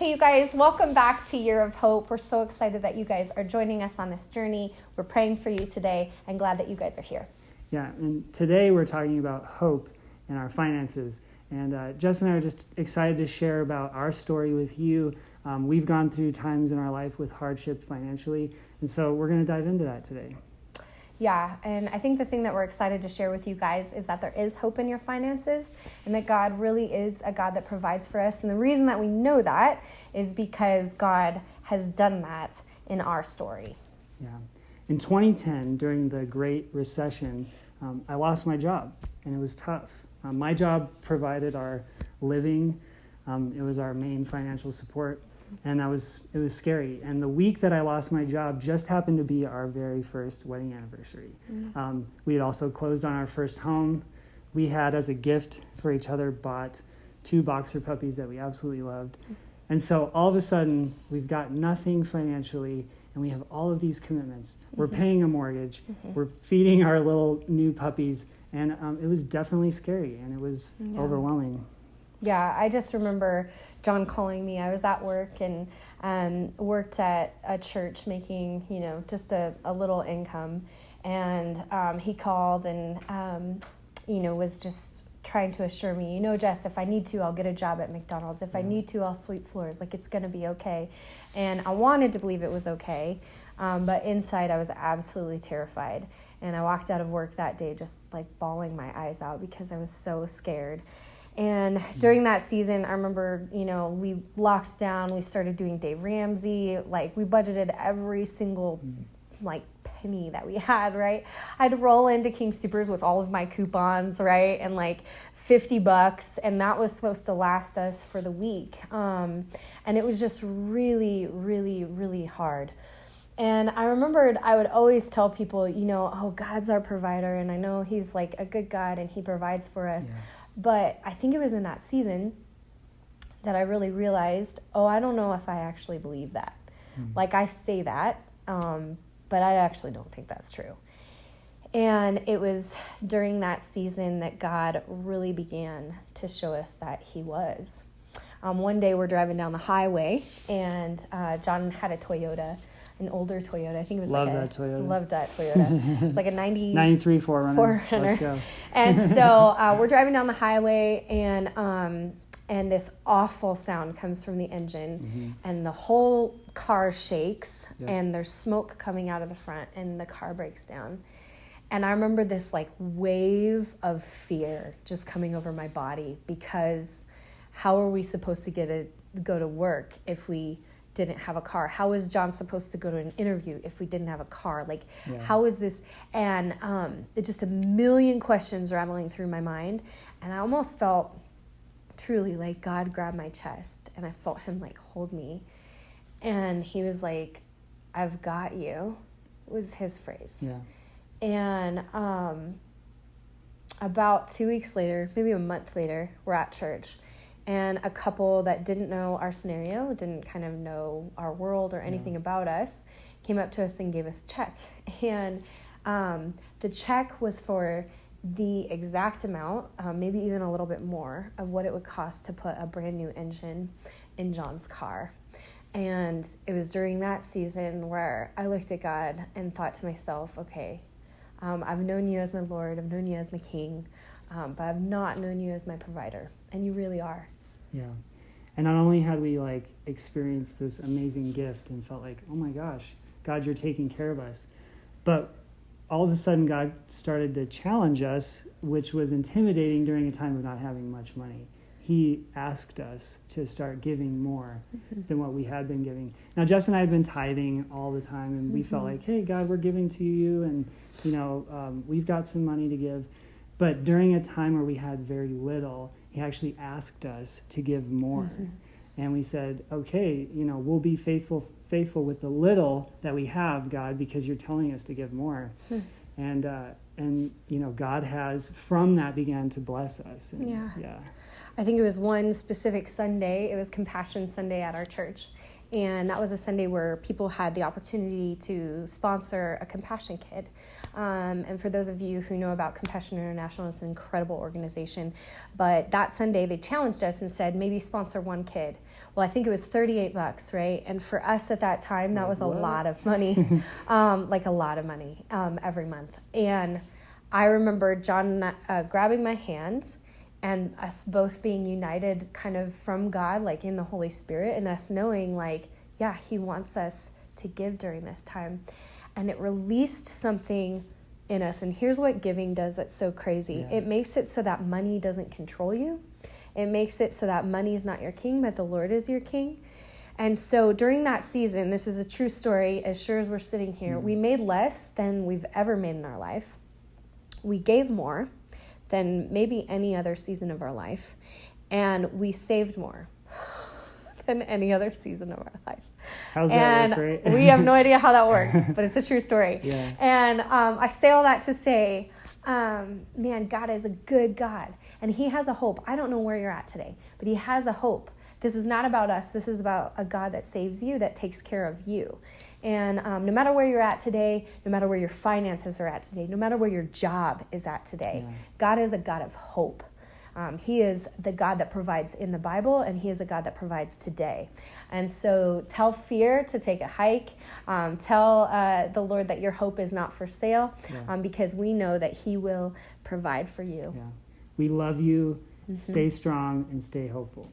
Hey, you guys, welcome back to Year of Hope. We're so excited that you guys are joining us on this journey. We're praying for you today and glad that you guys are here. Yeah, and today we're talking about hope in our finances. And Jess and I are just excited to share about our story with you. We've gone through times in our life with hardship financially, and so we're going to dive into that today. Yeah, and I think the thing that we're excited to share with you guys is that there is hope in your finances and that God really is a God that provides for us. And the reason that we know that is because God has done that in our story. Yeah. In 2010, during the Great Recession, I lost my job, and it was tough. My job provided our living. It was our main financial support, and it was scary. And the week that I lost my job just happened to be our very first wedding anniversary. Mm-hmm. We had also closed on our first home. We had, as a gift for each other, bought 2 boxer puppies that we absolutely loved. Mm-hmm. And so all of a sudden, we've got nothing financially, and we have all of these commitments. Mm-hmm. We're paying a mortgage. Mm-hmm. We're feeding our little new puppies. And it was definitely scary, and it was overwhelming. Yeah, I just remember John calling me. I was at work and worked at a church making, just a little income. And he called and, was just trying to assure me, Jess, if I need to, I'll get a job at McDonald's. If I need to, I'll sweep floors. Like, it's going to be okay. And I wanted to believe it was okay. But inside, I was absolutely terrified. And I walked out of work that day just like bawling my eyes out because I was so scared. And during that season, I remember, we locked down, we started doing Dave Ramsey, like we budgeted every single penny that we had, right? I'd roll into King Soopers with all of my coupons, right? And like $50, and that was supposed to last us for the week. And it was just really, really, really hard. And I remembered I would always tell people, God's our provider, and I know he's like a good God and he provides for us. Yeah. But I think it was in that season that I really realized, I don't know if I actually believe that. Mm-hmm. Like, I say that, but I actually don't think that's true. And it was during that season that God really began to show us that he was. One day we're driving down the highway, and John had a Toyota, an older Toyota. I think it was Loved that Toyota. It's like a 93 4Runner. Let's go. And so we're driving down the highway, and this awful sound comes from the engine, mm-hmm. and the whole car shakes, and there's smoke coming out of the front, and the car breaks down. And I remember this like wave of fear just coming over my body, because how are we supposed to go to work if we didn't have a car? How was John supposed to go to an interview if we didn't have a car? How is this? And it's just a million questions rattling through my mind. And I almost felt truly like God grabbed my chest, and I felt him like hold me. And he was like, I've got you, was his phrase. Yeah. And about 2 weeks later, maybe a month later, we're at church. And a couple that didn't know our scenario, didn't kind of know our world or anything about us, came up to us and gave us a check. And the check was for the exact amount, maybe even a little bit more, of what it would cost to put a brand new engine in John's car. And it was during that season where I looked at God and thought to myself, okay, I've known you as my Lord, I've known you as my King, but I've not known you as my provider, and you really are. Yeah. And not only had we experienced this amazing gift and felt like, oh my gosh, God, you're taking care of us, but all of a sudden God started to challenge us, which was intimidating during a time of not having much money. He asked us to start giving more than what we had been giving. Now, Jess and I had been tithing all the time, and we felt like, hey, God, we're giving to you, and we've got some money to give. But during a time where we had very little, he actually asked us to give more. Mm-hmm. And we said, okay, we'll be faithful with the little that we have, God, because you're telling us to give more. And God has, from that, began to bless us. And, I think it was one specific Sunday. It was Compassion Sunday at our church. And that was a Sunday where people had the opportunity to sponsor a compassion kid. And for those of you who know about Compassion International, it's an incredible organization. But that Sunday, they challenged us and said, maybe sponsor one kid. Well, I think it was $38, right? And for us at that time, that was a lot of money, like a lot of money every month. And I remember John grabbing my hand and us both being united kind of from God, like in the Holy Spirit, and us knowing like, yeah, he wants us to give during this time. And it released something in us. And here's what giving does that's so crazy. Yeah. It makes it so that money doesn't control you. It makes it so that money is not your king, but the Lord is your king. And so during that season, this is a true story, as sure as we're sitting here, we made less than we've ever made in our life. We gave more than maybe any other season of our life. And we saved more than any other season of our life. How's that work, right? We have no idea how that works, but it's a true story. Yeah. And I say all that to say, man, God is a good God. And he has a hope. I don't know where you're at today, but he has a hope. This is not about us. This is about a God that saves you, that takes care of you. And no matter where you're at today, no matter where your finances are at today, no matter where your job is at today, God is a God of hope. He is the God that provides in the Bible, and he is a God that provides today. And so tell fear to take a hike. Tell the Lord that your hope is not for sale, because we know that he will provide for you. Yeah. We love you. Stay strong and stay hopeful.